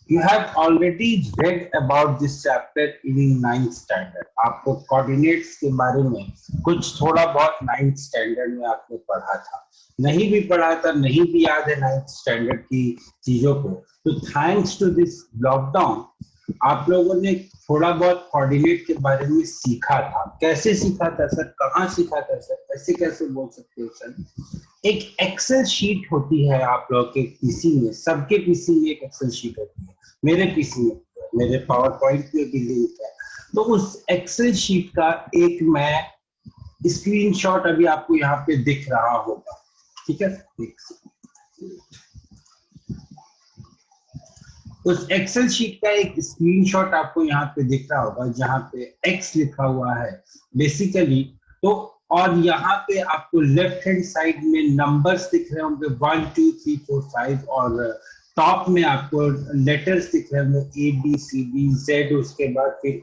You have already read about this chapter in ninth standard. आपको coordinates के बारे में कुछ थोड़ा बहुत नाइन्थ स्टैंडर्ड में आपने पढ़ा था, नहीं भी पढ़ा था, नहीं भी याद है नाइन्थ स्टैंडर्ड की चीजों को, तो थैंक्स टू दिस लॉकडाउन आप लोगों ने थोड़ा बहुत कोऑर्डिनेट के बारे में सीखा था। कैसे सीखा था सर, कहाँ सीखा था सर, ऐसे कैसे बोल सकते हो सर? एक एक्सेल शीट होती है आप लोग के पीसी में, सबके पीसी में एक एक्सेल शीट होती है, मेरे पीसी में, मेरे पावर पॉइंट में भी लिंक है। तो उस एक्सेल शीट का एक मैं स्क्रीनशॉट अभी आपको यहाँ पे दिख रहा होगा, ठीक है? उस एक्सेल शीट का एक स्क्रीनशॉट आपको यहाँ पे दिख रहा होगा जहाँ पे एक्स लिखा हुआ है बेसिकली। तो और यहाँ पे आपको लेफ्ट हैंड साइड में नंबर्स दिख रहे होंगे 1 2 3 4 5, और टॉप में आपको लेटर्स दिख रहे होंगे ABCD Z, उसके बाद फिर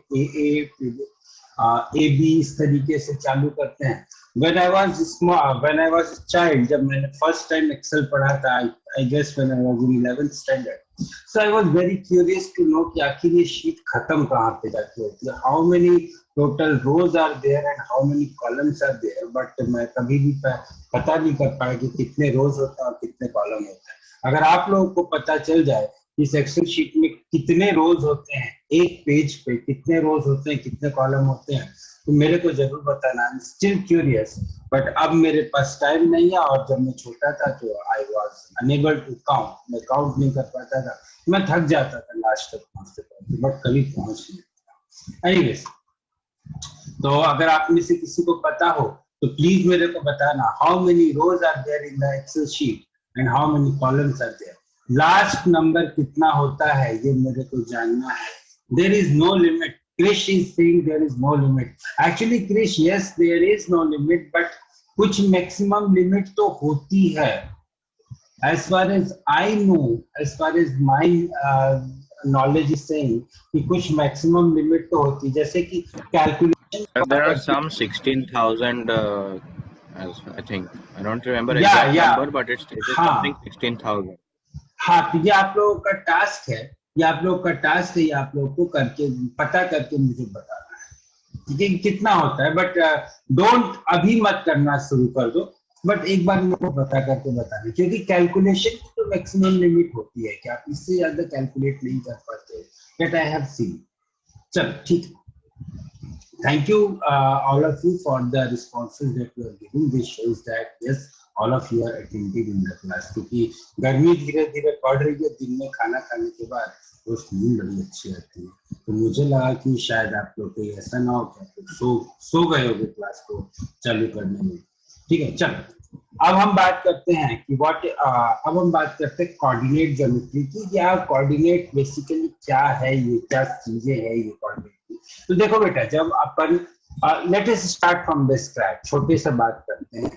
AB, इस तरीके से चालू करते हैं। When I was small, when I was a child, जब मैंने फर्स्ट टाइम एक्सेल पढ़ा था, I guess when I was in 11th standard, so I was very curious to know कि आखिर ये शीट खत्म कहाँ पे जाती होती है, how many total rows are there and how many columns are there, but मैं कभी भी पता नहीं कर पाया कि कितने रोज होता है और कितने कॉलम होता है। अगर आप लोगों को पता चल जाए इस एक्सेल शीट में कितने रोज होते हैं, एक पेज पे कितने रोज होते हैं, कितने कॉलम होते हैं, तो मेरे को जरूर बताना। I am still curious, but अब मेरे पास टाइम नहीं है, और जब मैं छोटा था तो I was unable to count, मैं काउंट नहीं कर पाता था, मैं थक जाता था लास्ट तक पहुंचते पहुंचते, बट कभी पहुंच नहीं पाता। एनीवेज, तो अगर आप में से किसी को पता हो तो प्लीज मेरे को बताना, how many rows are there in the Excel sheet and how many columns are there. Last number कितना होता है ये मेरे को जानना है। There is no limit. Krish is saying there is no limit. Actually, Krish, yes, there is no limit, but कुछ maximum limit तो होती है। As far as I know, as far as my knowledge is saying, कि कुछ maximum limit तो होती है, जैसे कि calculation There are some 16,000, as I think. I don't remember या exact number, but it's something हाँ 16,000. हाँ, तो ये आप लोगों का टास्क है, ये आप लोगों का टास्क है, ये आप लोगों को करके पता करके मुझे बताना है, ठीक है, कितना होता है। बट डोंट अभी मत करना शुरू कर दो, बट एक बार मेरे को पता करके बताना, क्योंकि कैलकुलेशन की तो मैक्सिमम लिमिट होती है कि आप इससे ज्यादा कैलकुलेट नहीं कर पाते, दैट आई हैव सीन। चल ठीक है, thank you all of you for the responses that you are giving. This shows that yes, all of you are attentive in the class, क्योंकि गर्मी धीरे धीरे बढ़ रही है, दिन में खाना खाने के बाद रोज नींद बड़ी अच्छी आती है, तो मुझे लगा कि शायद आप लोग को ऐसा ना हो कि सो गए होगे क्लास को चालू करने में। ठीक है, चलो अब हम बात करते हैं कि अब हम बात करते हैं कोऑर्डिनेट ज्योमेट्री की। या कोऑर्डिनेट बेसिकली क्या है, ये क्या चीजें है ये कोऑर्डिनेट। तो देखो बेटा, जब अपन let us start from the scratch, छोटे से बात करते हैं।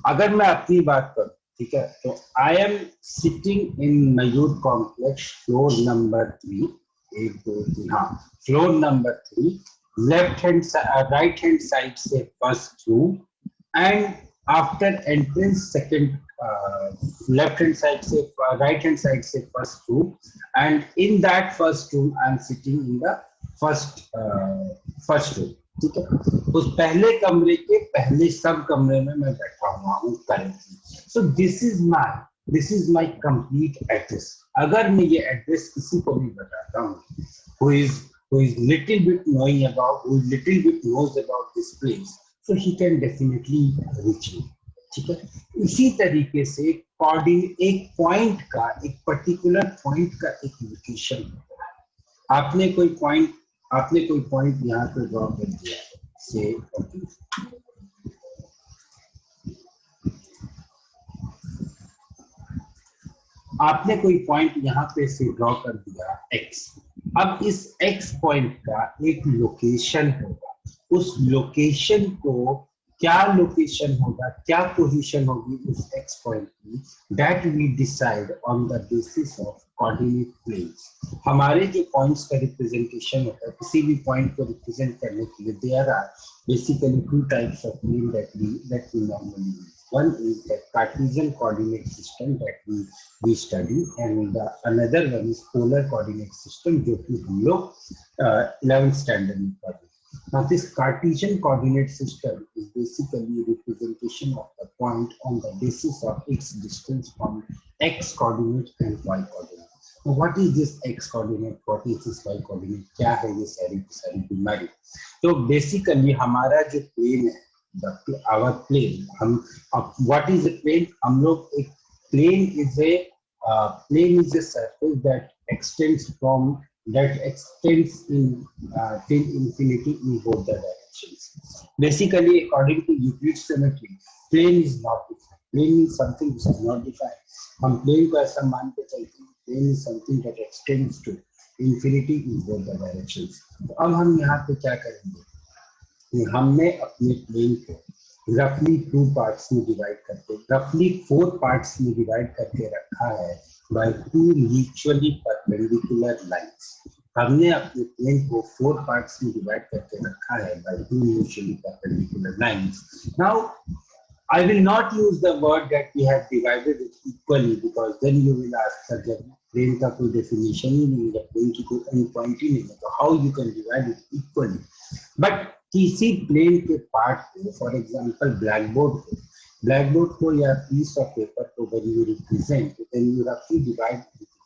अगर मैं अपनी बात करूं, ठीक है, तो I am sitting in Mayur complex, floor number 3, 1 2 3, हाँ, floor number 3, left hand right hand side से first room, and after entrance second left hand side से right hand side से first room, and in that first room I am sitting in the first room, ठीक है। उस पहले कमरे के पहले सब कमरे में मैं बैठा हुआ हूँ currently. So this is my complete address. अगर मैं ये एड्रेस किसी को भी बताता हूँ who is little bit knowing about, who little bit knows about this place, so he can definitely reach me, ठीक है। इसी तरीके से कोऑर्डिनेट, एक पॉइंट का, एक पर्टिकुलर पॉइंट का एक लोकेशन होता है। आपने कोई पॉइंट यहाँ पे ड्रॉ कर दिया से, आपने कोई पॉइंट यहाँ पे से ड्रॉ कर दिया x। अब इस x पॉइंट का एक लोकेशन होगा, उस लोकेशन को क्या लोकेशन होगा, क्या पोजीशन होगी उस x पॉइंट की, that we decide on the basis of coordinate planes. हमारे जो पॉइंट्स का रिप्रेजेंटेशन होता है, किसी भी पॉइंट को रिप्रेजेंट करने के लिए there are basically 2 types of plane that we normally use. One is the Cartesian coordinate system that we study, and another one is polar coordinate system जो कि हम लोग 11th standard में पढ़े. Now this Cartesian coordinate system is basically a representation of the point on the basis of its distance from x coordinate and y coordinate. Now what is this x coordinate? What is this y coordinate? क्या है ये सारी बीमारी? तो basically हमारा जो plane है, our plane, हम what is a plane? हम लोग एक plane is a surface that extends in till infinity in both the directions. Basically, according to Euclid's symmetry, plane is not defined. Plane is something which is not defined. हम plane को ऐसा मान के चलते हैं. Plane is something that extends to infinity in both the directions. तो अब हम यहाँ पे क्या करेंगे? हमने अपने प्लेन को रफली 2 पार्ट्स में डिवाइड करके, रफली 4 पार्ट्स में डिवाइड करके रखा है बाय 2 म्यूचुअली परपेंडिकुलर लाइंस. हमने अपने प्लेन को 4 पार्ट्स में डिवाइड करके रखा है by 2 mutually perpendicular lines. Now I will not use the word that we have divided it equally, because then you will ask that plane का कोई definition ही नहीं है, plane की कोई end point ही नहीं है, तो how you can divide it equally? But किसी plane के part को, for example blackboard को या piece of paper को when you represent, then you roughly divide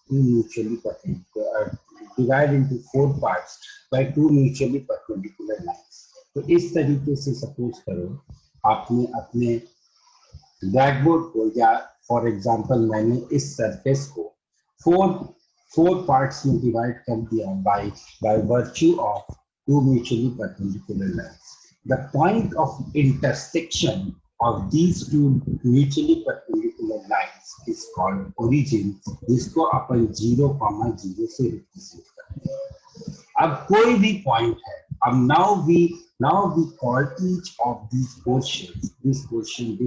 two mutually perpendicular, divide into 4 parts by 2 mutually perpendicular lines. तो इस तरीके से suppose करो आपने अपने ब्लैकबोर्ड को, या फॉर एग्जांपल मैंने इस सरफेस को 4 पार्ट्स में डिवाइड कर दिया by virtue of 2 mutually perpendicular lines. The point of intersection of these 2 mutually perpendicular lines is called origin, जिसको अपन 0,0 से रिप्रेजेंट करते हैं. अब कोई भी पॉइंट है, अब now we call each of these portions, this portion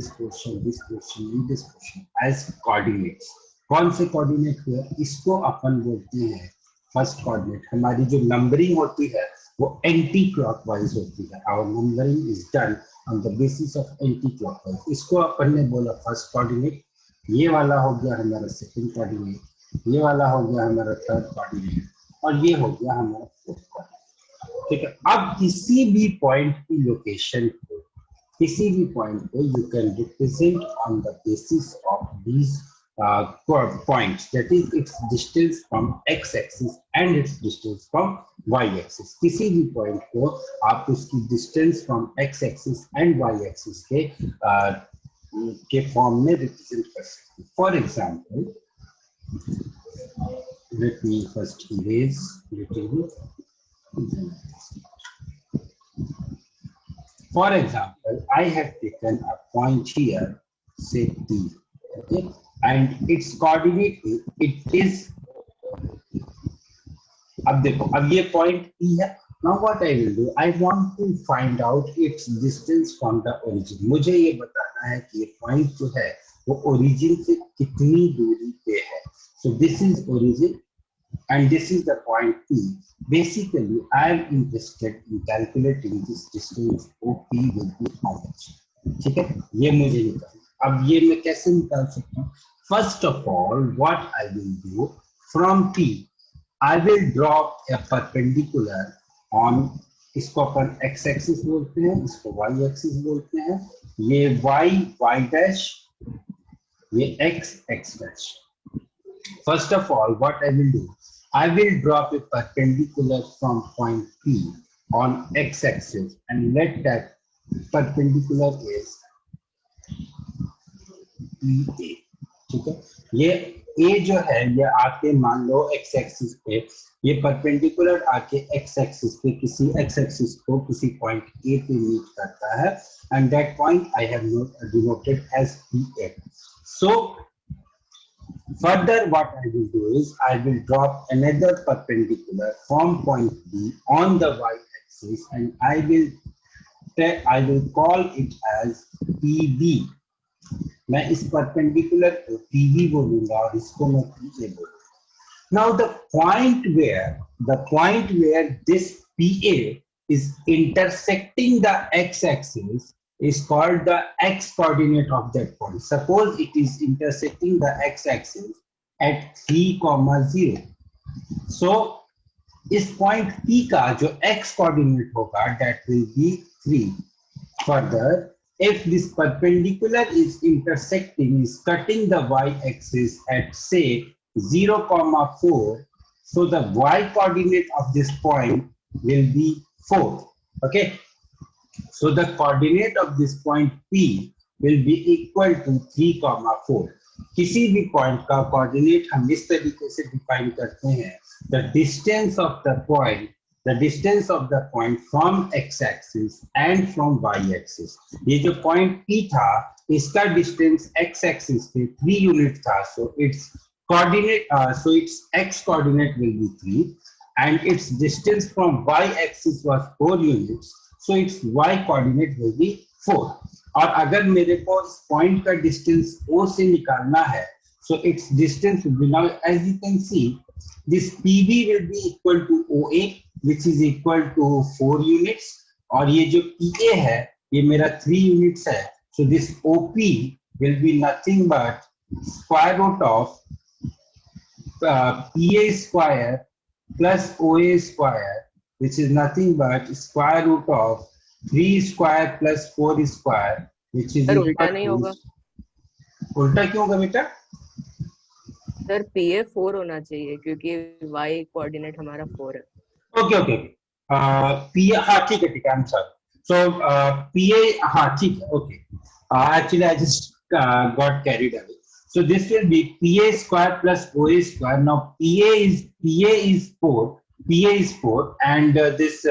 as coordinates. कौन से कोऑर्डिनेट हुए? इसको अपन बोलते हैं फर्स्ट कोऑर्डिनेट. हमारी जो नंबरिंग होती है वो एंटी क्लॉकवाइज होती है. Our numbering is done on the basis of anti clockwise. इसको अपन ने बोला फर्स्ट कोऑर्डिनेट. ये वाला हो गया हमारा सेकंड कोऑर्डिनेट, ये वाला हो गया हमारा थर्ड कोऑर्डिनेट, और ये हो गया हमारा फोर्थ कोऑर्डिनेट. ठीक है. अब किसी भी पॉइंट की लोकेशन को, किसी भी पॉइंट को you can represent on the basis of these points, that is its distance from x axis and its distance from y axis. किसी भी पॉइंट को आप उसकी distance from x axis and y axis के form में represent कर सकते हैं. For example, let me first erase little bit. For example, I have taken a point here, say P, okay, and its coordinate is अब देखो, अब ये point P है. Now what I will do, I want to find out its distance from the origin. मुझे ये बताना है कि ये पॉइंट जो है वो ओरिजिन से कितनी दूरी पे है. So this is origin and this is the point P. Basically, I am interested in calculating this distance OP will be how much. ठीक है, ये मुझे निकालना. अब ये मैं कैसे निकाल सकता हूँ? First of all, what I will do, from P, I will draw a perpendicular on, इसको अपन x axis बोलते हैं, इसको y axis बोलते हैं. ये y dash, ये x dash. First of all, what I will do, I will drop a perpendicular from point P on x axis and let that perpendicular is EA. ठीक है. ये A जो है ये आके मान लो x एक्सिस पे, ये परपेंडिकुलर आके x एक्सिस पे, किसी x एक्सिस को किसी पॉइंट A पे मीट करता है, and that point I have denoted as PA. So further what I will do is I will drop another perpendicular from point B on the y axis and I will call it as PB. मैं इस perpendicular को PB बोलूंगा और इसको मैं PA बोलूंगा. Now the point where this PA is intersecting the x-axis is called the x coordinate of that point. Suppose it is intersecting the x axis at 3, 0. So इस point P का जो x coordinate होगा that will be 3. Further, if this perpendicular is intersecting, is cutting the y-axis at say 0, 4, so the y coordinate of this point will be 4. Okay, so the coordinate of this point P will be equal to 3, 4. किसी भी point का coordinate हम इस तरीके से define करते हैं, the distance of the point from x-axis and from y-axis. ये जो point P था, इसका distance x-axis पे 3 unit था, so its x coordinate will be 3, and its distance from y-axis was 4 units, so its y coordinate will be 4. और अगर मेरे को इस पॉइंट का डिस्टेंस O से निकालना है, so its distance will be, now as you can see, this PB will be equal to OA, which is equal to 4 units, और ये जो PA है, ये मेरा 3 units है, so this OP will be nothing but square root of PA square plus OA square, which is nothing but square root of 3 square plus 4 square, which is उल्टा नहीं होगा उल्टा क्यों होगा बेटा? सर PA 4 होना चाहिए क्योंकि y कोऑर्डिनेट हमारा 4 है. ओके PA, हाँ ठीक है I am sorry. So PA, हाँ ठीक है, okay. Actually I just got carried away. So this will be PA square plus OA square. Now PA is 4, and this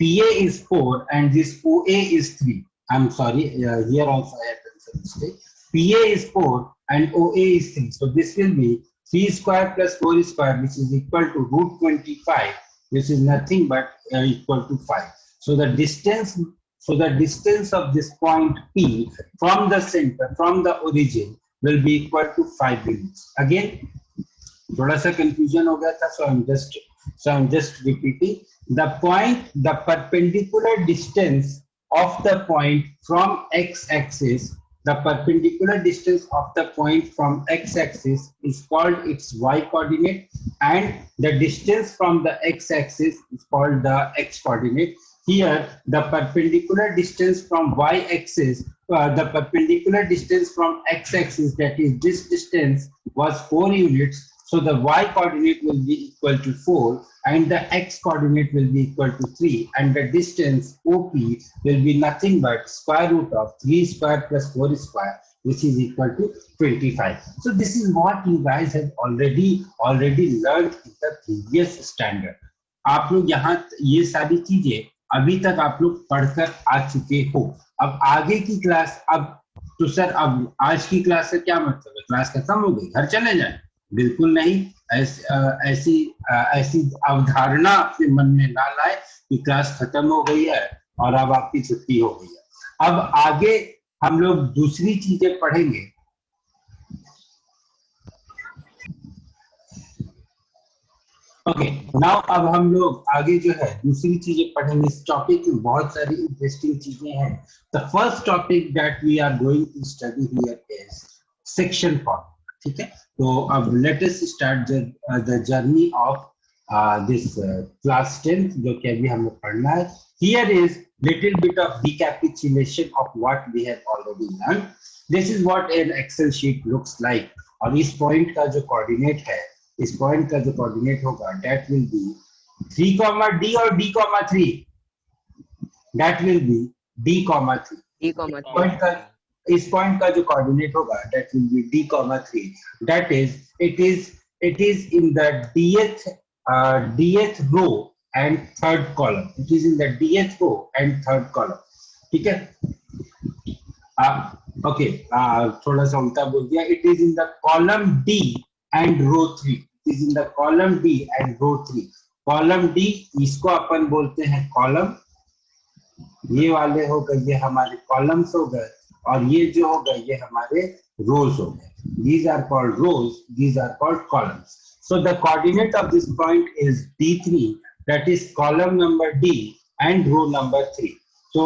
PA is 4 and this OA is 3. I'm sorry, here also I have done some mistake. PA is 4 and OA is 3. So this will be 3 square plus 4 square, which is equal to root 25, which is nothing but equal to 5. So the distance of this point P from the center, from the origin, will be equal to 5 units. Again, थोड़ा सा confusion हो गया था, so I'm just repeating. The perpendicular distance of the point from x-axis, the perpendicular distance of the point from x-axis is called its y coordinate, and the distance from the x-axis is called the x coordinate. Here, the perpendicular distance from y-axis, the perpendicular distance from x-axis, that is this distance, was 4 units. So the y coordinate will be equal to 4 and the x coordinate will be equal to 3, and the distance OP will be nothing but square root of 3 square plus 4 square, which is equal to 25. So this is what you guys have already learned in the previous standard. आप लोग यहाँ ये सारी चीजें अभी तक आप लोग पढ़कर आ चुके हो. अब आगे की क्लास, अब तो सर अब आज की क्लास से क्या मतलब है? क्लास खत्म हो गई, घर चले जाए? बिल्कुल नहीं. ऐसी अवधारणा अपने मन में ना लाए कि क्लास खत्म हो गई है और अब आपकी छुट्टी हो गई है. अब आगे हम लोग दूसरी चीजें पढ़ेंगे. ओके, नाउ अब हम लोग आगे जो है दूसरी चीजें पढ़ेंगे. इस टॉपिक में बहुत सारी इंटरेस्टिंग चीजें हैं. The first topic that we are going to study here is section form. ठीक है, तो अब let us start the journey of this class 10 जो कि अभी हमें पढ़ना है. Here is little bit of recapitulation of what we have already learn. This is what an Excel sheet looks like. और इस पॉइंट का जो कोऑर्डिनेट है, इस पॉइंट का जो कोऑर्डिनेट होगा, दैट विल बी 3, D और D, 3. That will be D, 3. इस पॉइंट का जो कोऑर्डिनेट होगा, that will be D, 3. That is it is in the dth row and third column. It is in the dth row and third column. ठीक है. Okay, थोड़ा सा उल्टा बोल दिया. It is in the column D and row 3. It is in the column D and row 3. Column D, इसको अपन बोलते हैं कॉलम. ये वाले हो गए, ये हमारे कॉलम्स हो गए, और ये जो हो गए ये हमारे रोज हो गए. These are called rows, these are called columns. So the coordinate of this point is D3, that is column number D and row number 3. तो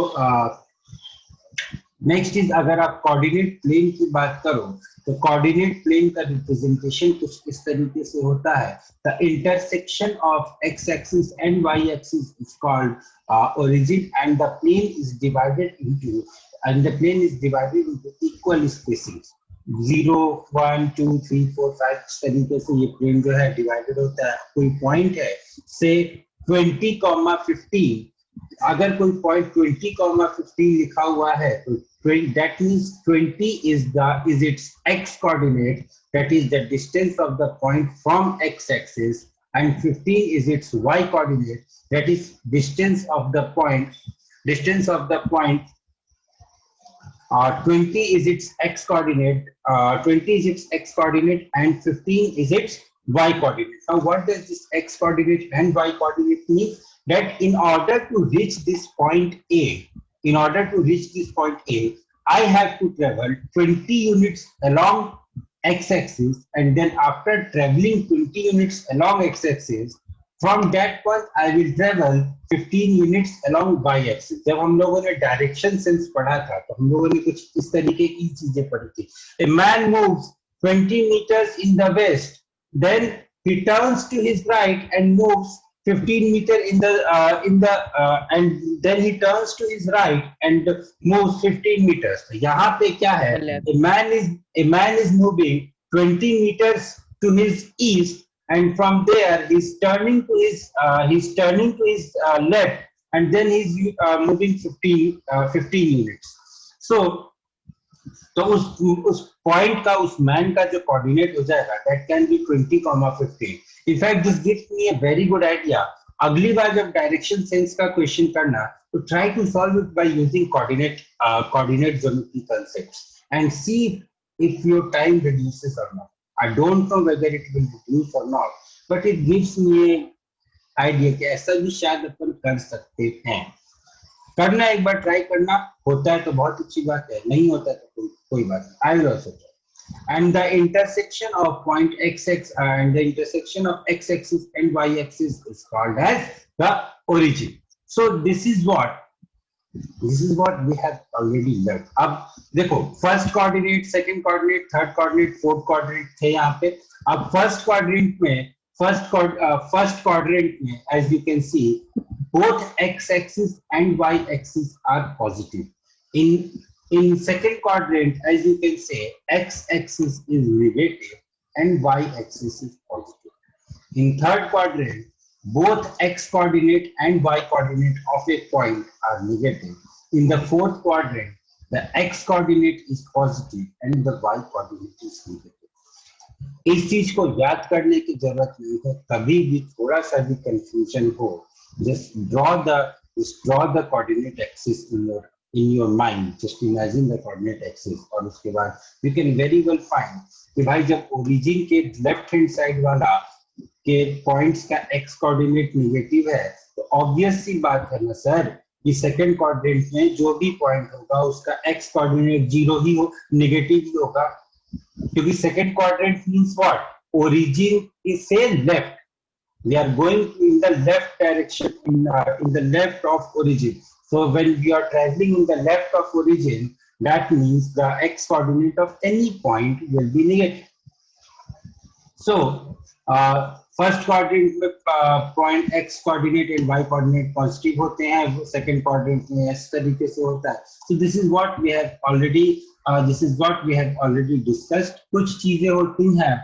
नेक्स्ट इज, अगर आप कोऑर्डिनेट प्लेन की बात करो तो कोऑर्डिनेट प्लेन का रिप्रेजेंटेशन कुछ इस तरीके से होता है. The intersection of x axis and y axis is called origin, and the plane is divided into equal spacings. 0, 1, 2, 3, 4, 5 इस तरीके से ये प्लेन जो है डिवाइडेड होता है. कोई पॉइंट है से 20,15, अगर कोई पॉइंट 20,15 लिखा हुआ है तो that means 20 is its x coordinate, that is the distance of the point from x axis, and 15 is its y coordinate, that is distance of the point 20 is its x coordinate, 20 is its x coordinate, and 15 is its y coordinate. Now what does this x coordinate and y coordinate mean? That in order to reach this point A, I have to travel 20 units along x-axis, and then after traveling 20 units along x-axis, from that point I will travel 15 units along y-axis. जब हम लोगों ने direction sense पढ़ा था तो हम लोगों ने कुछ इस तरीके की चीजें पढ़ी थी. A man moves 20 meters in the west, then he turns to his right and moves 15 meter and then he turns to his right and moves 15 meters. तो यहाँ पे क्या है? A man is moving 20 meters to his east, and from there he's turning to his left, and then he's moving 15 units. So तो उस point का, उस man का जो कोऑर्डिनेट हो जाएगा, that can be 20,15. In fact this gives me a very good idea. अगली बार जब डायरेक्शन सेंस का क्वेश्चन करना तो try to solve it by using coordinate geometry concepts and see if your time reduces or not. I don't know whether it will reduce or not, but it gives me an idea कि ऐसा भी शायद अपन कर सकते हैं. करना, एक बार try करना, होता है तो बहुत अच्छी बात है, नहीं होता है तो कोई बात नहीं. I will also try. And the intersection of point x-axis and the intersection of x-axis and y-axis is called as the origin. So this is what we have already learned. अब देखो, first coordinate, second coordinate, third coordinate, fourth coordinate थे यहाँ पे. अब first quadrant में as you can see both x-axis and y-axis are positive. In second quadrant, as you can say, x-axis is negative and y-axis is positive. In third quadrant, both x coordinate and y coordinate of a point are negative. In the fourth quadrant, the x coordinate is positive and the y coordinate is negative. इस चीज को याद करने की जरूरत नहीं है. कभी भी थोड़ा सा भी कंफ्यूजन हो, just draw the coordinate axis in your mind. Just imagine the coordinate axis, और उसके बाद you can very well find कि भाई जब origin के लेफ्ट हैंड साइड वाला के पॉइंट्स का x कोऑर्डिनेट नेगेटिव है तो ऑब्वियस सी बात है ना सर कि सेकंड क्वाड्रेंट में जो भी पॉइंट होगा उसका x कोऑर्डिनेट 0 ही हो, नेगेटिव ही होगा, क्योंकि second quadrant means what? Origin is से left. We are going in the left direction, in the left of origin. So when we are traveling in the left of origin, that means the x coordinate of any point will be negative. So first quadrant में point x coordinate and y coordinate positive होते हैं, second quadrant में इस तरीके से होता है. So this is what we have already discussed. कुछ चीजें होती हैं.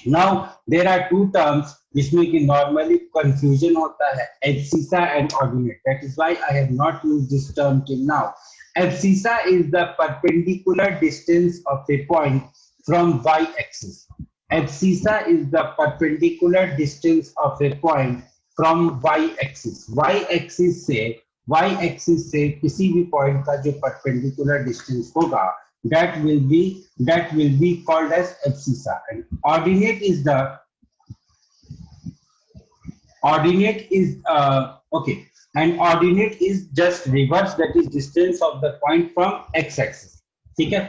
Now there are two terms जिसमें कि नॉर्मली कंफ्यूजन होता है, abscissa and ordinate. That is why I have not used this term till now. Abscissa is the perpendicular distance of a point from y axis. Abscissa is the perpendicular distance of a point from y-axis. Y-axis से किसी भी point का जो perpendicular distance होगा, that will be called as abscissa. And ordinate is just reverse, that is distance of the point from x-axis. ठीक है.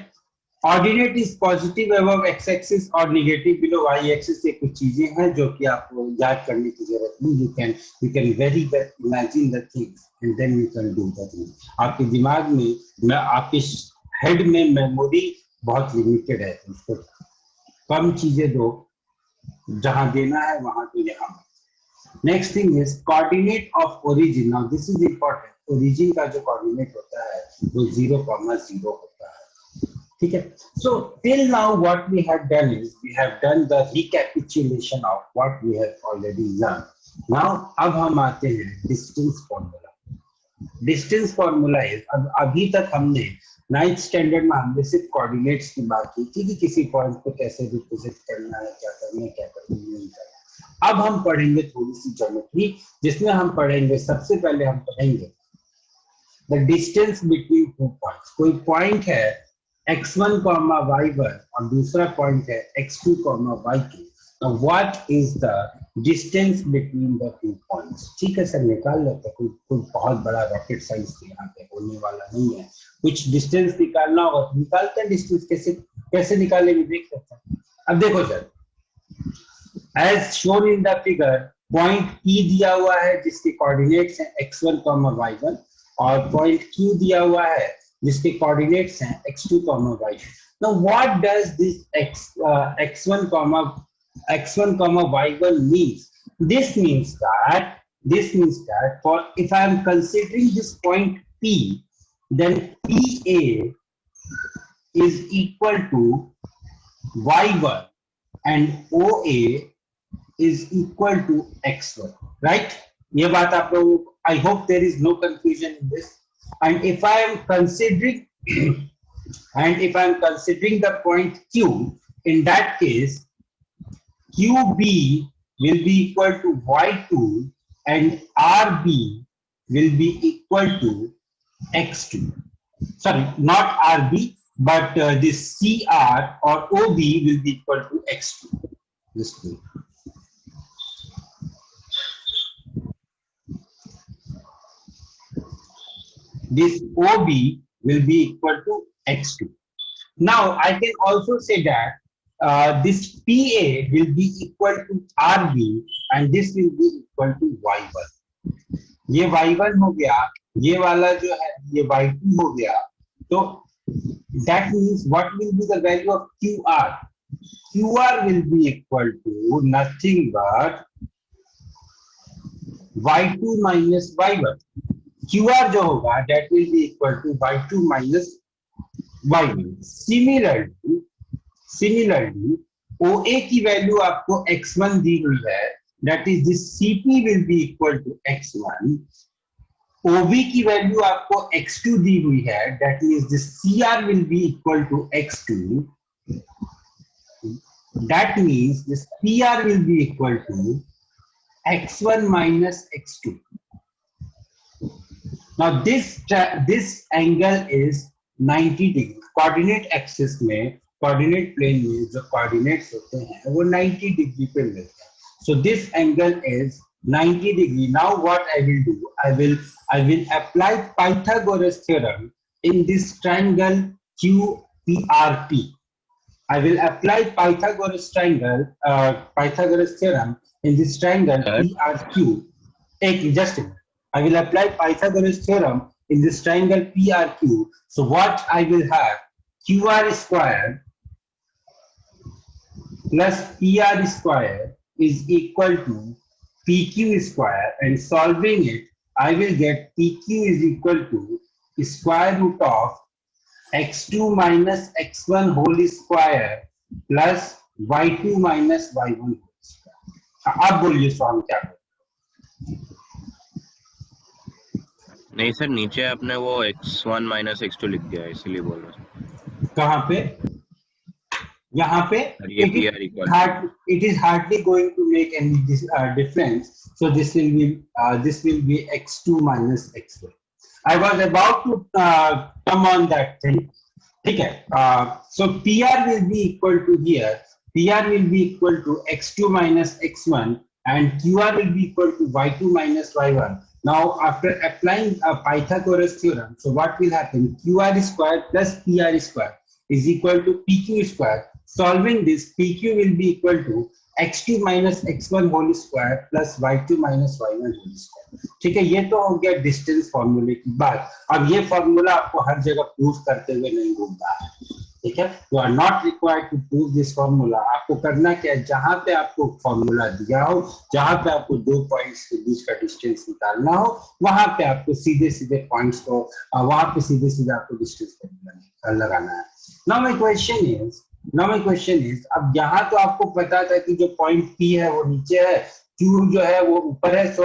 Ordinate is positive above x axis और negative below Y axis. ये कुछ चीजें हैं जो कि आपको याद करने की जरूरत नहीं। You can very well imagine the things and then you can do the thing. आपके दिमाग में आपके हेड में मेमोरी बहुत लिमिटेड है, उसको कम चीजें दो, जहां देना है वहां तो यहाँ। Next thing is coordinate of origin. Now this is important. Origin का जो कोऑर्डिनेट होता है वो 0,0 होता है, ठीक है। So till now what we have done is we have done the recapitulation of what we have already learn. Now अब हम आते हैं distance formula. Distance formula is, अभी तक हमने 9th स्टैंडर्ड में हमने सिर्फ कोऑर्डिनेट्स की बात की थी कि किसी पॉइंट को कैसे रिप्रेजेंट करना है, क्या करना है, क्या करना नहीं करना। अब हम पढ़ेंगे थोड़ी सी ज्योमेट्री, जिसमें हम पढ़ेंगे, सबसे पहले हम पढ़ेंगे the distance between two points. कोई पॉइंट है x1, y1 और दूसरा पॉइंट है x2, y2। Now what is the distance between the two points? ठीक है सर, निकाल लेते हैं। कोई बहुत बड़ा रॉकेट साइंस तो यहाँ पे होने वाला नहीं है। कुछ डिस्टेंस निकालना होगा तो निकालते हैं। डिस्टेंस कैसे निकालेंगे देख सकते हैं। अब देखो sir, as shown in the figure, point P दिया हुआ है जिसके कोऑर्डिनेट्स हैं x1, y1 और पॉइंट Q दिया हुआ है जिसके कोऑर्डिनेट्स हैं x2, y2। Now what does this x1, y1 means? This means that for if I am considering this point P, then PA is equal to y1 and OA is equal to x1, right? ये बात आप लोगों को, I hope there is no confusion in this. And if I am considering the point Q, in that case QB will be equal to y2 and RB will be equal to x2. Sorry, not RB, but this CR or OB will be equal to x2. This thing. This OB will be equal to x2. Now I can also say that this PA will be equal to RB and this will be equal to y1. ये y1 हो गया, ये वाला जो है ये y2 हो गया। तो that means what will be the value of QR? QR will be equal to nothing but y2 minus y1. QR जो होगा that will be equal to y2 minus y1. Similarly, OA की value आपको x1 दी हुई है, that is this CP will be equal to x1. OB की value आपको x2 दी हुई है, that means this CR will be equal to x2. That means this PR will be equal to x1 minus x2. Now this angle is 90 degree. Coordinate axis में, coordinate plane में जो coordinates होते हैं वो 90 degree पे मिलते हैं। So this angle is 90 degree. Now what I will do? I will apply Pythagoras theorem in this triangle QPRP. I will apply Pythagoras theorem in this triangle PRQ. Just a minute. I will apply Pythagoras theorem in this triangle PRQ. So what I will have, QR square plus PR square is equal to PQ square, and solving it, I will get PQ is equal to square root of x2 minus x1 whole square plus y2 minus y1 whole square. अब बोलिए स्वामी क्या करें? नहीं sir, नीचे आपने वो x1 minus x2 लिख दिया है, इसलिए बोल रहा हूँ। कहाँ पे? यहाँ पे it is hardly going to make any difference. So this will be x2 minus x1. I was about to come on that thing. ठीक है. So PR will be equal to here. PR will be equal to x2 minus x1 and QR will be equal to y2 minus y1. Now after applying a Pythagoras theorem, so what will happen? QR square plus PR square is equal to PQ square. Solving this, PQ will be equal to x2 minus x1 whole square plus y2 minus y1 whole square. ठीक है, ये तो हो गया distance फॉर्मूले की बात। अब ये फॉर्मूला आपको हर जगह प्रूव करते हुए नहीं घूमता है, ठीक है। You are not required to prove this formula. आपको करना क्या है, जहां पे आपको फॉर्मूला दिया हो, जहां पे आपको दो पॉइंट्स के बीच का डिस्टेंस निकालना हो, वहां पे आपको सीधे सीधे पॉइंट्स को वहां पे सीधे सीधे आपको डिस्टेंस लगाना है। नाउ माय क्वेश्चन इज अब यहाँ तो आपको पता था कि जो पॉइंट P है वो नीचे है, Q जो है वो ऊपर है, so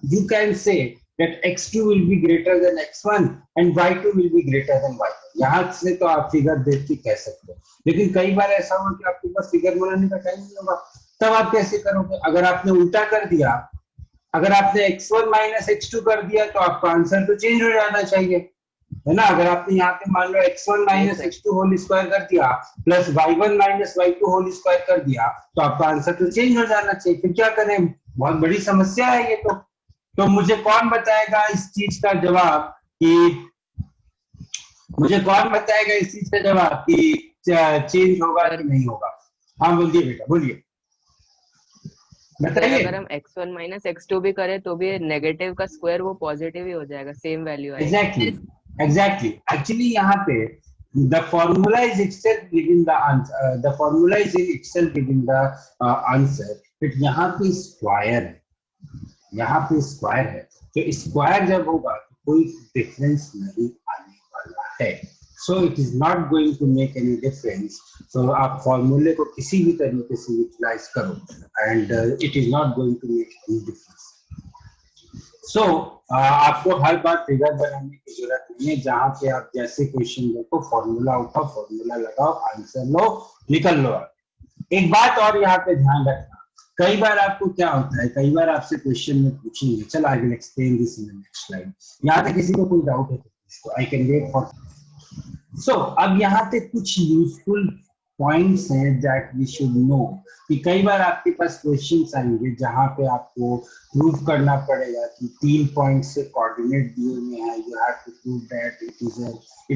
you can say that x2 will be greater than x1 and y2 will be greater than y1। यहाँ से तो आप फिगर देख के कह सकते हो, लेकिन कई बार ऐसा हो कि आपके पास फिगर बनाने का टाइम नहीं होगा, तब आप कैसे करोगे? अगर आपने उल्टा कर दिया, अगर आपने x1 माइनस x2 कर दिया तो आपका आंसर तो चेंज हो जाना चाहिए, है ना। अगर आपने यहाँ पे मान लो x1 minus x2 whole square कर दिया plus y1 minus y2 whole square कर दिया तो आपका आंसर तो चेंज हो जाना चाहिए। फिर क्या करें? बहुत बड़ी समस्या है ये तो मुझे कौन बताएगा इस चीज का जवाब कि चेंज होगा कि नहीं होगा? हाँ बोलिए बेटा, बोलिए, बताइए। अगर हम x1 माइनस x2 भी करें तो भी नेगेटिव का स्क्वायर वो पॉजिटिव ही हो जाएगा, सेम वैल्यू आएगी। एग्जैक्टली एक्चुअली यहाँ पे the formula is itself giving the answer, the formula is in itself giving the answer, but यहाँ पे स्क्वायर है, यहाँ पे स्क्वायर है, तो स्क्वायर जब होगा तो कोई डिफरेंस नहीं आने वाला है, so it is not going to make any difference. So आप फॉर्मूले को किसी भी तरीके से यूटिलाइज करो and it is not going to make any difference. So आपको हर बार फिगर बनाने की जरूरत नहीं है, जहां पे आप जैसे क्वेश्चन देखो फॉर्मूला उठाओ, फॉर्मूला लगाओ, आंसर लो, निकल लो। एक बात और यहाँ पे ध्यान रखना, कई बार आपको क्या होता है, कई बार आपसे क्वेश्चन में पूछेंगे, चल I will explain this in the next slide. यहाँ पे किसी को कोई डाउट है तो आई कैन वेट फॉर। सो अब यहाँ पे कुछ यूजफुल पॉइंट्स हैं दैट वी शुड नो, कि कई बार आपके पास क्वेश्चंस आएंगे जहां पे आपको प्रूव करना पड़ेगा कि 3 पॉइंट से कोऑर्डिनेट दिए हुए हैं, you have to prove that it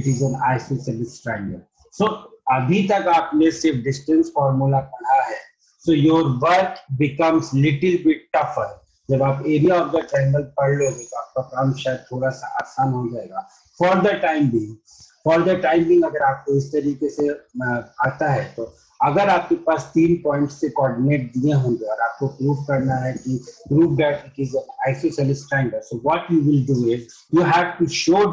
is an isosceles triangle. So अभी तक आपने सिर्फ डिस्टेंस फॉर्मूला पढ़ा है, so your work becomes little bit tougher। जब आप एरिया ऑफ द ट्रायंगल पढ़ लोगे तो आपका काम शायद थोड़ा सा आसान हो जाएगा। फॉर द टाइम बिंग अगर आपको इस तरीके से आता है, तो अगर आपके पास 3 पॉइंट से कोऑर्डिनेट दिए होंगे और आपको प्रूव करना है कि prove that it is an isosceles triangle, so what you will do is you have to show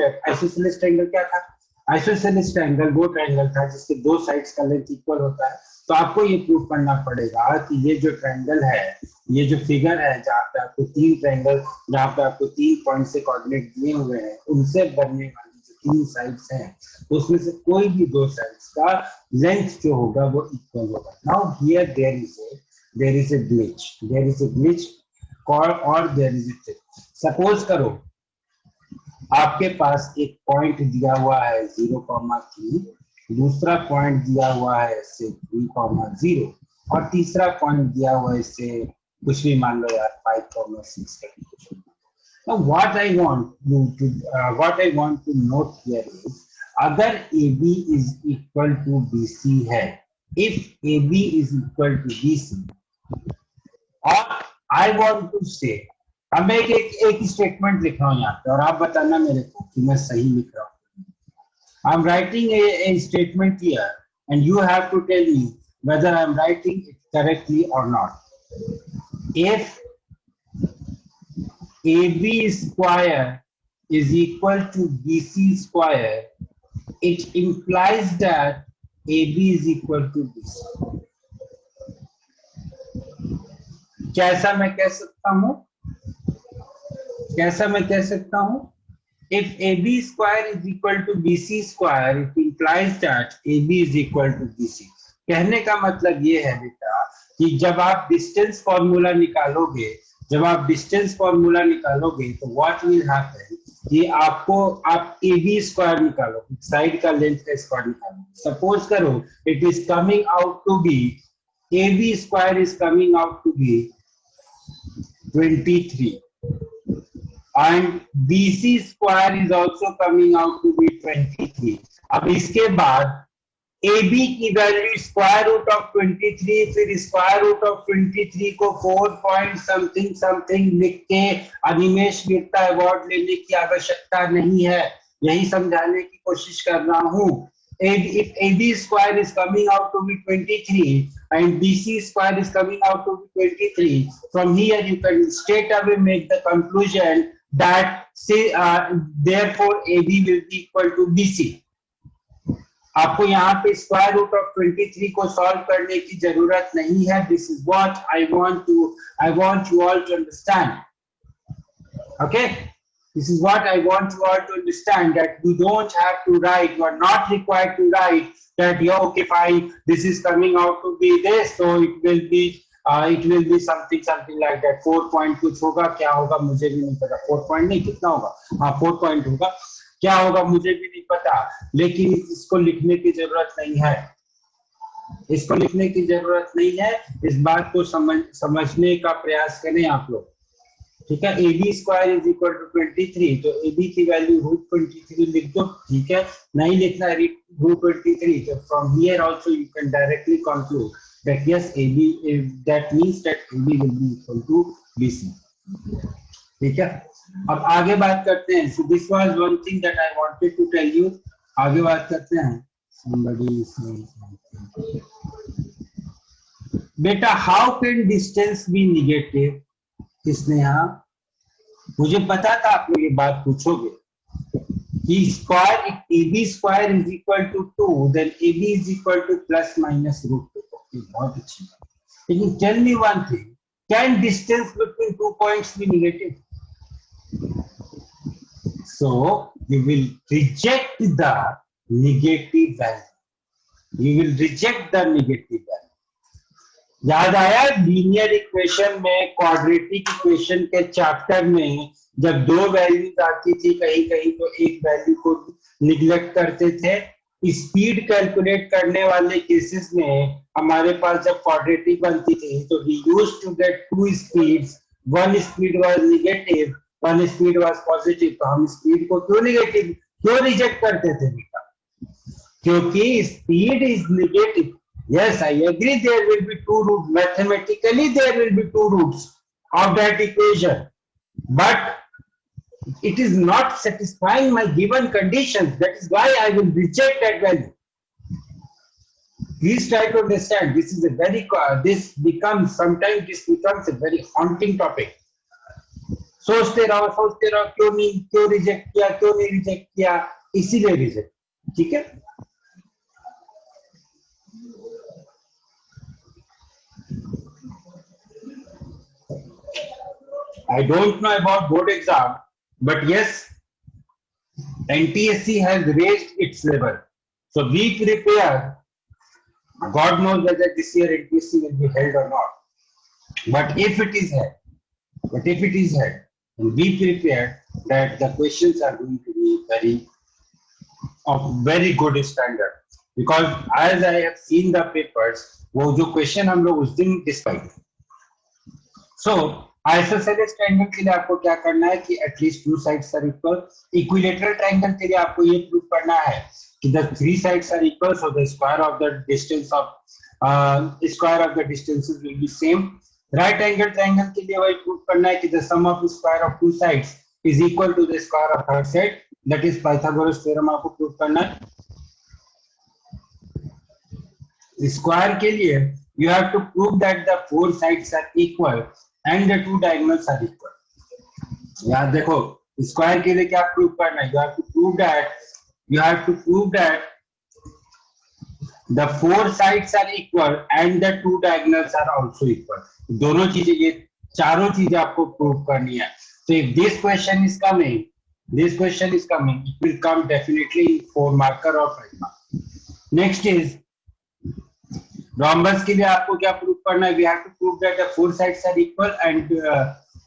that isosceles triangle क्या था। आइसोसेलेस ट्रायंगल वो ट्रायंगल था जिसके दो साइड्स का लेंथ इक्वल होता है। तो आपको ये प्रूव करना पड़ेगा कि ये जो ट्रायंगल है, ये जो फिगर है जहाँ पे आपको 3 ट्रायंगल, जहाँ पे आपको 3 पॉइंट से कोऑर्डिनेट दिए हुए हैं, उनसे बनने वाली जो 3 साइड्स हैं, उसमें से कोई भी 2 साइड्स का लेंथ जो होगा वो इक्वल होगा। Now here there is a glitch और there is a trick. Suppose करो आपके पास एक पॉइंट दिया हुआ है 0,3, दूसरा पॉइंट दिया हुआ है इससे 3,0 और तीसरा पॉइंट दिया हुआ है इससे कुछ भी मान लो यार 5,6 का। Now what I want to note here is अगर AB is equal to BC है, if AB is equal to BC, और I want to say, अब मैं एक स्टेटमेंट लिख रहा हूँ यहाँ पे और आप बताना मेरे को कि मैं सही लिख रहा हूँ। I'm writing a statement here and you have to tell me whether I'm writing it correctly or not. If AB square is equal to BC square, it implies that AB is equal to BC. कैसा मैं कह सकता हूँ? If AB square is equal to BC square, it implies that AB is equal to BC. कहने का मतलब ये है बेटा कि जब आप डिस्टेंस फॉर्मूला निकालोगे, तो व्हाट विल हैपन कि आप AB स्क्वायर निकालोगे, साइड का लेंथ का स्क्वायर निकालोगे। सपोज करो it is coming out to be, AB square is coming out to be 23 and BC square is also coming out to be 23, अब इसके बाद AB की वैल्यू स्क्वायर रूट ऑफ 23, फिर square root of 23 को 4 point something something लिख के Animesh gift award लेने की आवश्यकता नहीं है, यही समझाने की कोशिश कर रहा हूँ। If AB square is coming out to be 23 and BC square is coming out to be 23, from here you can straight away make the conclusion that say therefore AB will be equal to BC. आपको यहाँ पे square root of 23 को solve करने की जरूरत नहीं है. This is what I want you all to understand. Okay, this is what I want you all to understand, that you don't have to write, you are not required to write that yeah, okay fine, this is coming out to be this, so it will be something like that. 4 point कुछ होगा, क्या होगा मुझे भी नहीं पता. 4 point नहीं, कितना होगा, हाँ 4 point होगा, क्या होगा मुझे भी नहीं पता. लेकिन इसको लिखने की जरूरत नहीं है, इसको लिखने की जरूरत नहीं है. इस बात को समझने का प्रयास करें आप लोग. ठीक है, AB square is equal to 23, तो AB की वैल्यू रूट 23 लिख दो. ठीक है, नहीं लिखना है रूट 23, तो from here also you can directly conclude that yes AB, that means that AB will be equal to BC. ठीक है, अब आगे बात करते हैं. So this was one thing that I wanted to tell you. आगे बात करते हैं. somebody बेटा, how can distance be negative? किसने, यहाँ मुझे पता था आप लोग ये बात पूछोगे कि square AB square is equal to 2, then AB is equal to plus minus root 2. बहुत अच्छी बात. लेकिन tell me one thing, can distance between 2 points be negative? So you will reject the negative value, you will reject the negative value. याद आया linear equation में, quadratic equation के chapter में जब दो वैल्यूज आती थी कहीं कहीं, तो एक वैल्यू को निग्लेक्ट करते थे. स्पीड कैलकुलेट करने वाले केसेस में हमारे पास जब क्वाड्रेटिक बनती थी तो we used to get two speeds, one speed was negative, one speed was positive. तो हम स्पीड को क्यों नेगेटिव, क्यों रिजेक्ट करते थे बेटा? क्योंकि speed is negative. Yes, I agree there will be two roots. Mathematically, there will be two roots of that equation. But it is not satisfying my given conditions. That is why I will reject that value. Please try to understand. This is a very, sometimes this becomes a very haunting topic. सोचते रहो क्यों नहीं, क्यों reject किया, क्यों नहीं reject किया, इसीलिए रिजेक्ट. ठीक है, I don't know about board exam, but yes, NTSC has raised its level. So be prepared. God knows whether this year NTSC will be held or not. But if it is held, then be prepared that the questions are going to be of very good standard. Because as I have seen the papers, वो जो question हम लोग उस दिन discuss. So isosceles triangle के लिए आपको क्या करना है कि at least two sides are equal. Equilateral triangle के लिए आपको ये प्रूव करना है कि the three sides are equal, so the square of the distances will be same. Right angle triangle के लिए वही प्रूव करना है कि the sum of square of two sides is equal to the square of third side. That is Pythagoras theorem आपको prove करना है. Square के लिए you have to prove that the four sides are equal and the two diagonals are equal. याद देखो, square के लिए क्या प्रूव करना है? You have to prove that the four sides are equal and the two diagonals are also equal. दोनों चीजें, ये चारों चीजें आपको प्रूव करनी है. So if this question is coming, it will come definitely in 4 marker or 5 mark. Next is rhombus के लिए आपको क्या प्रूव करना है? We have to prove that the four sides are equal and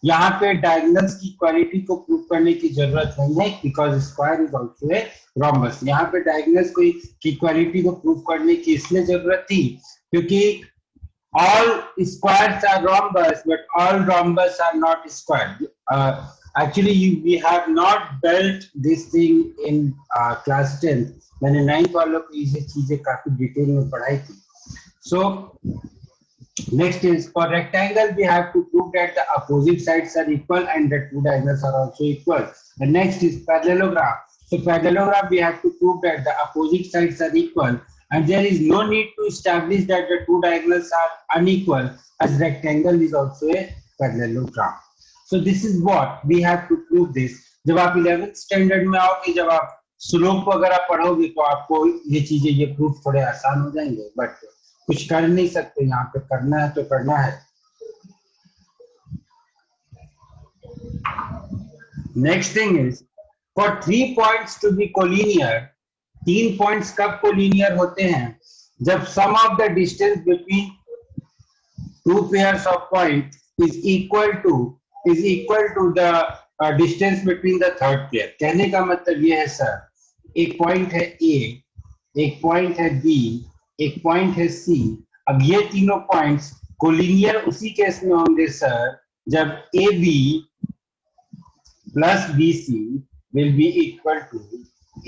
यहाँ पे डायगोनल्स की इक्वालिटी को प्रूव करने की जरूरत नहीं है, because square is also a rhombus. यहाँ पे डायगोनल्स को की इक्वालिटी को प्रूव करने की इसलिए जरूरत थी क्योंकि all squares are rhombus, but all rhombus are not square. Actually, we have not built this thing in class 10th. मैंने 9th वालों को ये चीजें काफी डिटेल में पढ़ाई थी. So next is for rectangle we have to prove that the opposite sides are equal and the two diagonals are also equal. The next is parallelogram. So parallelogram we have to prove that the opposite sides are equal and there is no need to establish that the two diagonals are unequal as rectangle is also a parallelogram. So this is what we have to prove this. जब आप 11th standard में आओगे, जब आप slope वगैरह पढ़ोगे तो आपको ये चीजें, ये प्रूफ थोड़े आसान हो जाएंगे, बट कुछ कर नहीं सकते, यहाँ पे करना है तो करना है. Next thing is for 3 points to be collinear. 3 points कब कोलिनियर होते हैं? जब sum of the distance between 2 pairs of point is equal to the distance between the third pair. कहने का मतलब ये है सर, एक पॉइंट है ए, एक पॉइंट है बी, एक पॉइंट है सी. अब ये तीनों पॉइंट्स कोलिनियर उसी केस में होंगे सर जब A B plus B C will be equal to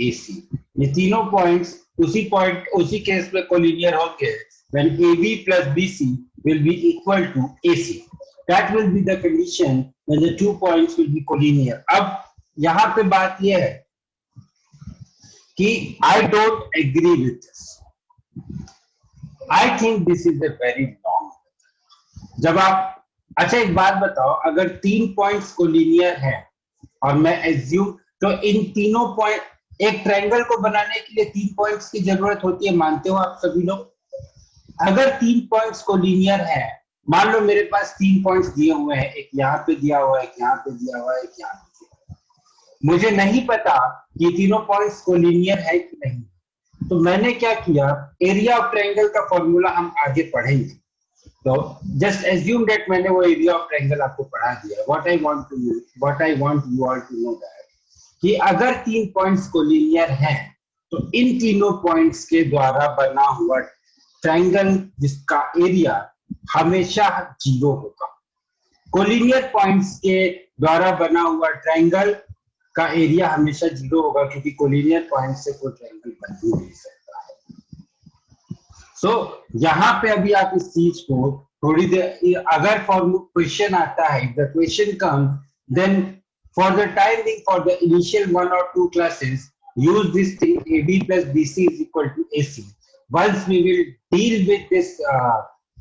A C. ये तीनों पॉइंट्स उसी केस में कोलिनियर होंगे when AB plus BC will be equal to AC. That will be the condition when the 2 points will be collinear. अब यहाँ पे बात ये है कि I don't agree with this. I think this is a very long. जब आप, अच्छा एक बात बताओ, अगर 3 पॉइंट्स कोलिनियर है और मैं एज्यूम, तो इन तीनों पॉइंट, एक ट्रायंगल को बनाने के लिए 3 पॉइंट्स की जरूरत होती है, मानते हो आप सभी लोग? अगर 3 पॉइंट्स कोलिनियर है, मान लो मेरे पास 3 पॉइंट्स दिए हुए हैं, एक यहाँ पे दिया हुआ है, एक यहाँ पे दिया हुआ है, एक यहाँ पे दिया हुआ है. मुझे नहीं पता कि तीनों पॉइंट्स कोलिनियर है कि नहीं. तो मैंने क्या किया, एरिया ऑफ ट्रायंगल का फॉर्मूला हम आगे पढ़ेंगे. तो जस्ट एज्यूम दैट मैंने वो एरिया ऑफ ट्रायंगल आपको पढ़ा दिया. What I want you all to know that कि अगर 3 पॉइंट्स कोलिनियर हैं तो इन तीनों पॉइंट्स के द्वारा बना हुआ ट्रायंगल जिसका एरिया हमेशा 0 होगा. कोलिनियर पॉइंट्स के द्वारा बना हुआ ट्रायंगल का एरिया हमेशा 0 होगा, क्योंकि कोलिनियर पॉइंट से कोई ट्रायंगल बन ही नहीं सकता है. सो यहाँ पे अभी आप इस चीज को थोड़ी देर, अगर क्वेश्चन आता है, the question come, then for the time being, for the initial 1 or 2 classes, use this thing AB plus BC is equal to AC. Once we will deal with this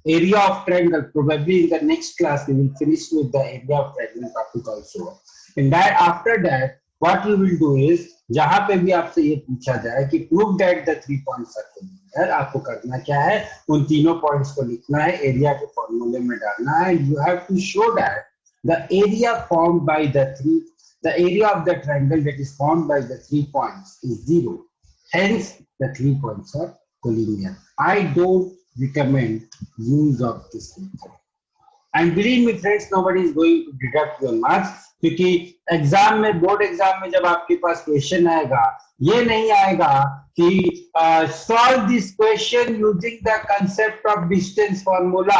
area of triangle, probably in the next class we will finish with the area of triangle topic also. And that after that, what we will do is, जहां पे भी आपसे ये पूछा जाए कि prove that the 3 points are collinear, आपको करना क्या है, उन तीनों पॉइंट्स को लिखना है, एरिया के फॉर्मूले में डालना है. You have to show that the area formed by the area of the triangle that is formed by the 3 points is 0. Hence, the 3 points are collinear. I don't recommend use of this method. And believe me friends, nobody is going to deduct your marks, क्योंकि exam में, board exam में जब आपके पास question आएगा, ये नहीं आएगा कि solve this question using the concept of distance formula.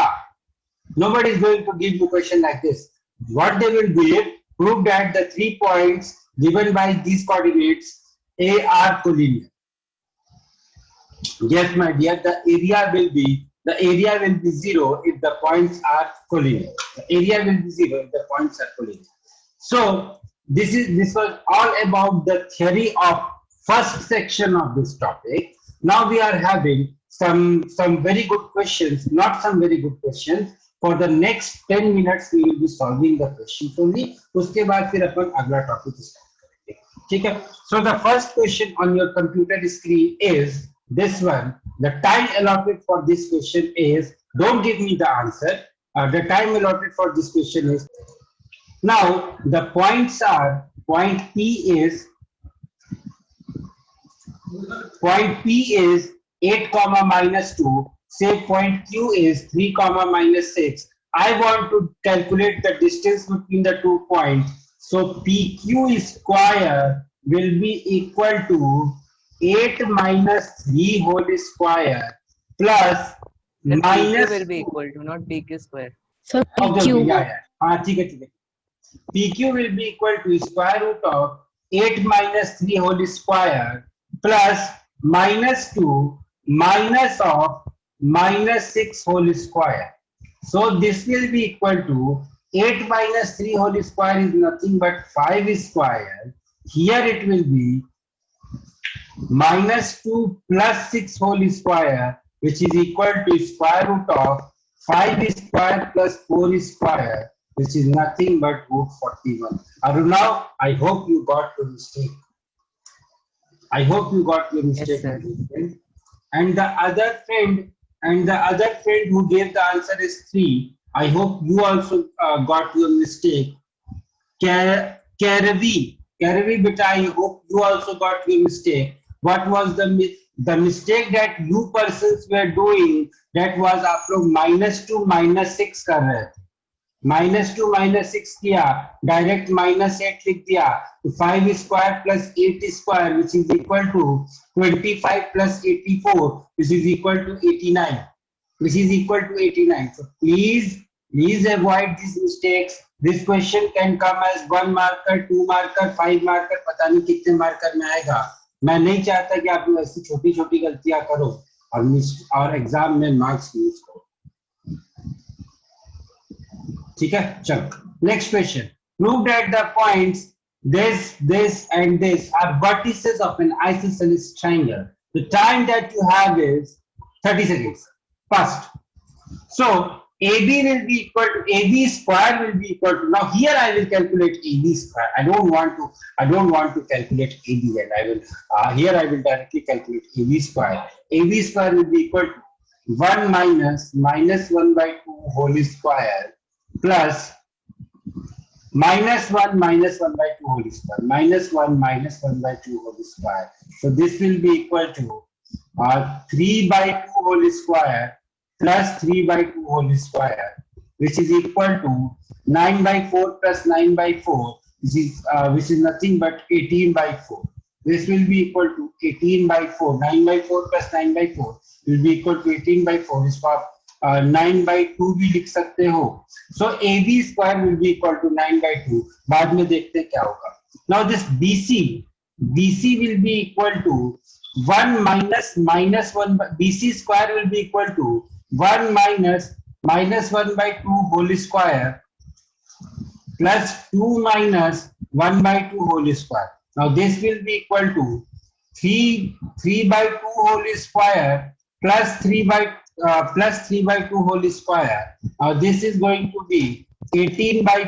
Nobody is going to give you question like this. What they will give, prove that the 3 points given by these coordinates A are collinear. Yes, my dear, the area will be 0 if the points are collinear. The area will be 0 if the points are collinear. So this was all about the theory of first section of this topic. Now we are having some very good questions, not some very good questions. For the next 10 minutes we will be solving the questions only. उसके बाद फिर अपन अगला topic start करेंगे, ठीक है? So the first question on your computer screen is this one. The time allotted for this question is, don't give me the answer. The time allotted for this question is, now the points are, point P is 8, -2. Say point Q is 3, -6. I want to calculate the distance between the 2 points. So PQ square will be equal to 8 - 3 whole square plus minus will be equal to, not PQ square. So PQ. हाँ ठीक है. PQ will be equal to square root of 8 - 3 whole square plus -2 minus of -6 whole square. So this will be equal to 8 minus 3 whole square is nothing but 5 square. Here it will be -2 plus 6 whole square, which is equal to square root of 5 square plus 4 square, which is nothing but root 41. Aruna, I hope you got your mistake. I hope you got your mistake. sir. And the other friend who gave the answer is 3. I hope you also got your mistake. Karavi beta, I hope you also got your mistake. What was the mistake that you persons were doing? That was आप लोग -2 -6 कर रहे थे. -2 -6 किया, direct -8 लिख दिया. तो 5 square plus 8 square which is equal to 25 plus 84 which is equal to 89. Which is equal to 89. So please avoid these mistakes. This question can come as 1 marker, 2 marker, 5 marker, पता नहीं कितने मार्कर में आएगा. मैं नहीं चाहता कि आप लोग ऐसी छोटी छोटी गलतियां करो और एग्जाम में मार्क्स यूज करो. ठीक है, चलो next question. Prove that the points this and this are vertices of an isosceles triangle. The time that you have is 30 seconds. First, so AB will be equal to AB square will be equal to, now here I will calculate AB square. I don't want to calculate AB yet. I will here I will directly calculate AB square. AB square will be equal to 1 minus -1 by 2 whole square plus -1 -1 by 2 whole square, -1 -1 by 2 whole square. So this will be equal to 3 by 2 whole square plus 3 by 2 whole square, which is equal to 9 by 4 plus 9 by 4, which is nothing but 18 by 4. This will be equal to 18 by 4. 9 by 4 plus 9 by 4 will be equal to 18 by 4. इसको आप 9 by 2 भी लिख सकते हो. So AB square will be equal to 9 by 2. बाद में देखते हैं क्या होगा. Now this BC will be equal to 1 minus -1 by BC square will be equal to 1 minus -1 by 2 whole square plus 2 minus 1 by 2 whole square. Now this will be equal to 3 by 2 whole square plus 3 by 2 whole square. Now this is going to be 18 by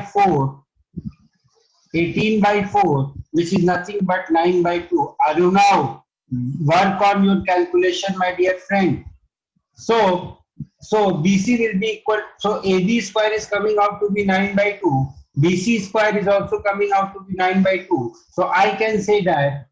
4, which is nothing but 9 by 2. Are you now work on your calculation, my dear friend? So BC will be equal, so AB square is coming out to be 9 by 2. BC square is also coming out to be 9 by 2. So I can say that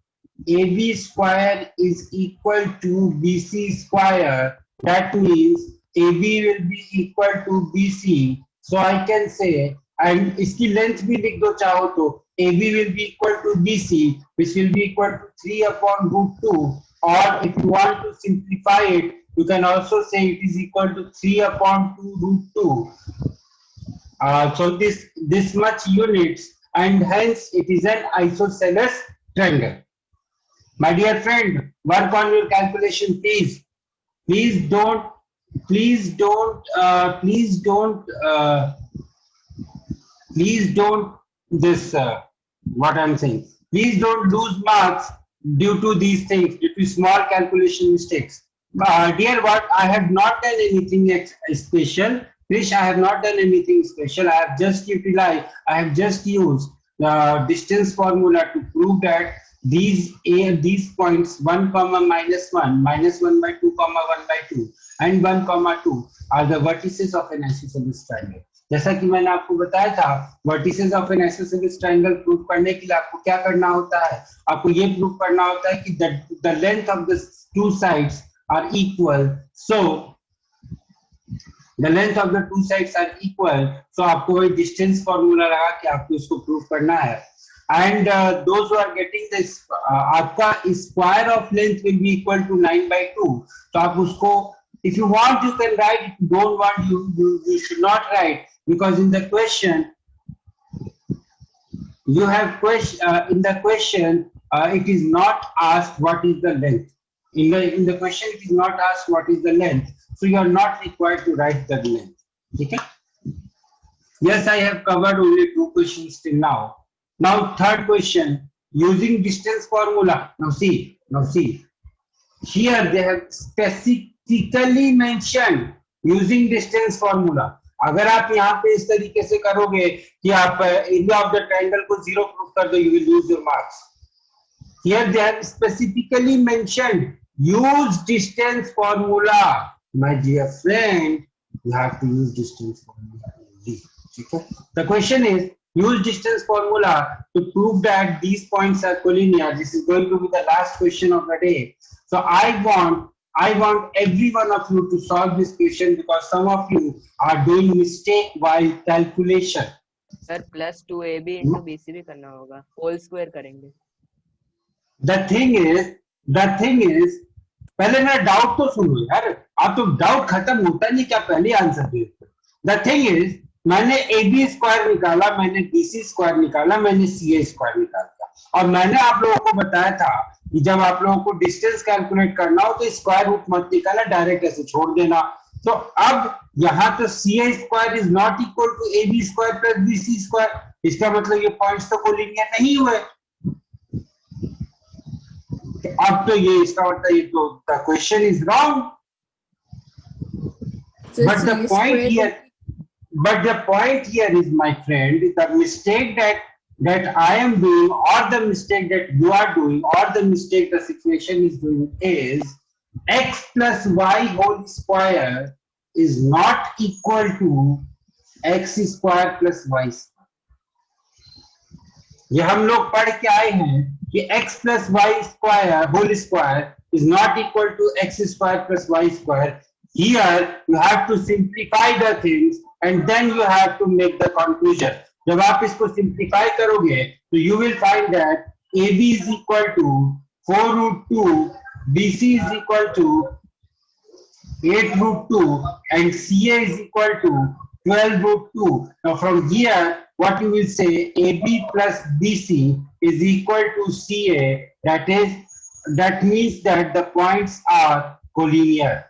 AB square is equal to BC square. That means AB will be equal to BC. So I can say, and इसकी length भी लिख दो चाहो तो, AB will be equal to BC, which will be equal to 3 upon root 2. Or if you want to simplify it, you can also say it is equal to 3 upon 2 root 2. So this much units, and hence it is an isosceles triangle. My dear friend, work on your calculation, please. Please don't this what I'm saying. Please don't lose marks due to these things, due to small calculation mistakes. Dear what, I have not done anything special. Krish, I have not done anything special. I have just used the distance formula to prove that these points 1, -1, -1 by 2, 1 by 2 and 1, 2 are the vertices of an isosceles triangle. जैसा कि मैंने आपको बताया था, vertices of an isosceles triangle prove करने के लिए आपको क्या करना होता है? आपको ये प्रूव करना होता है कि the length of the two sides are equal. So the length of the two sides are equal. So आपको वही distance formula लगा के आपको इसको प्रूव करना है. And those who are getting this, आपका square of length will be equal to 9 by 2. तो आप उसको, if you want you can write, if you don't want you should not write, because in the question you have in the question it is not asked what is the length. In the question, it is not asked what is the length, so you are not required to write the length. Okay? Yes, I have covered only 2 questions till now. Now, third question, using distance formula. Now see. Here they have specifically mentioned using distance formula. अगर आप यहाँ पे इस तरीके से करोगे कि आप एरिया ऑफ द ट्रायंगल को 0 प्रूव कर दो, you will lose your marks. Here they have specifically mentioned use distance formula. My dear friend, you have to use distance formula only. Okay? The question is use distance formula to prove that these points are collinear. This is going to be the last question of the day. So I want every one of you to solve this question because some of you are doing mistake while calculation. Sir plus 2ab into bc भी करना होगा, whole square करेंगे. The thing is पहले मेरा doubt तो सुनो यार, आप तो डाउट खत्म होता नहीं क्या पहले answer they. The thing is मैंने AB स्क्वायर निकाला, मैंने BC स्क्वायर निकाला, मैंने CA स्क्वायर निकाला और मैंने आप लोगों को बताया था कि जब आप लोगों को डिस्टेंस कैलकुलेट करना हो तो स्क्वायर रूट मत निकालना, डायरेक्ट ऐसे छोड़ देना. तो अब यहाँ तो CA square is not equal to AB square plus BC square. इसका मतलब ये पॉइंट्स तो कोलिनियर नहीं हुए. अब तो ये इसका मतलब ये तो the question is wrong. So But the point here is, my friend, the mistake that I am doing, or the mistake that you are doing, or the mistake the situation is doing is x plus y whole square is not equal to x square plus y square. ये हम लोग पढ़ के आए हैं कि x plus y square whole square is not equal to x square plus y square. Here you have to simplify the things and then you have to make the conclusion. जब आप इसको simplify करोगे तो you will find that AB is equal to 4 root 2, BC is equal to 8 root 2 and CA is equal to 12 root 2. Now from here what you will say, AB plus BC is equal to CA, that means that the points are collinear.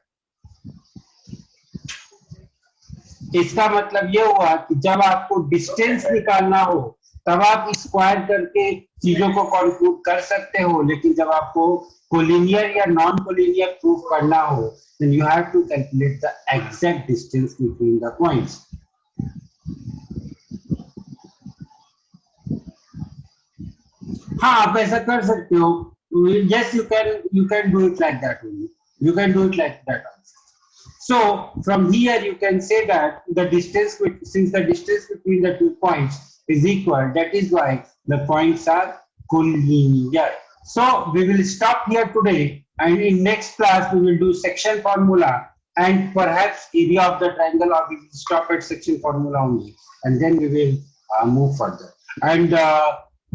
इसका मतलब ये हुआ कि जब आपको distance निकालना हो तब आप स्क्वायर करके चीजों को कंक्लूड कर सकते हो, लेकिन जब आपको कोलिनियर या नॉन कोलिनियर प्रूफ करना हो then you have to calculate the exact distance between the points. हाँ, आप ऐसा कर सकते हो. Yes, you can do it like that only. You can do it like that also. So from here you can say that the distance, since the distance between the 2 points is equal, that is why the points are collinear. So we will stop here today, and in next class we will do section formula and perhaps area of the triangle, or we will stop at section formula only, and then we will move further. And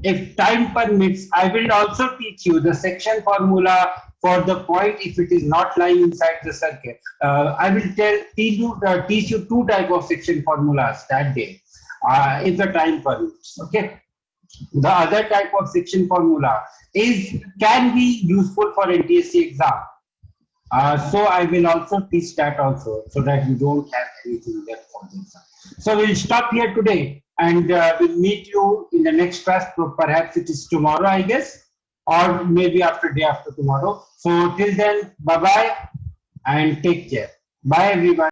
if time permits, I will also teach you the section formula for the point if it is not lying inside the circle. I will teach you 2 types of section formulas that day, if the time permits. Okay. The other type of section formula can be useful for NTSC exam. So I will also teach that also, so that you don't have anything left for the exam. So we'll stop here today, and we'll meet you in the next class. So perhaps it is tomorrow, I guess, or maybe after day after tomorrow. So till then, bye bye and take care. Bye everyone.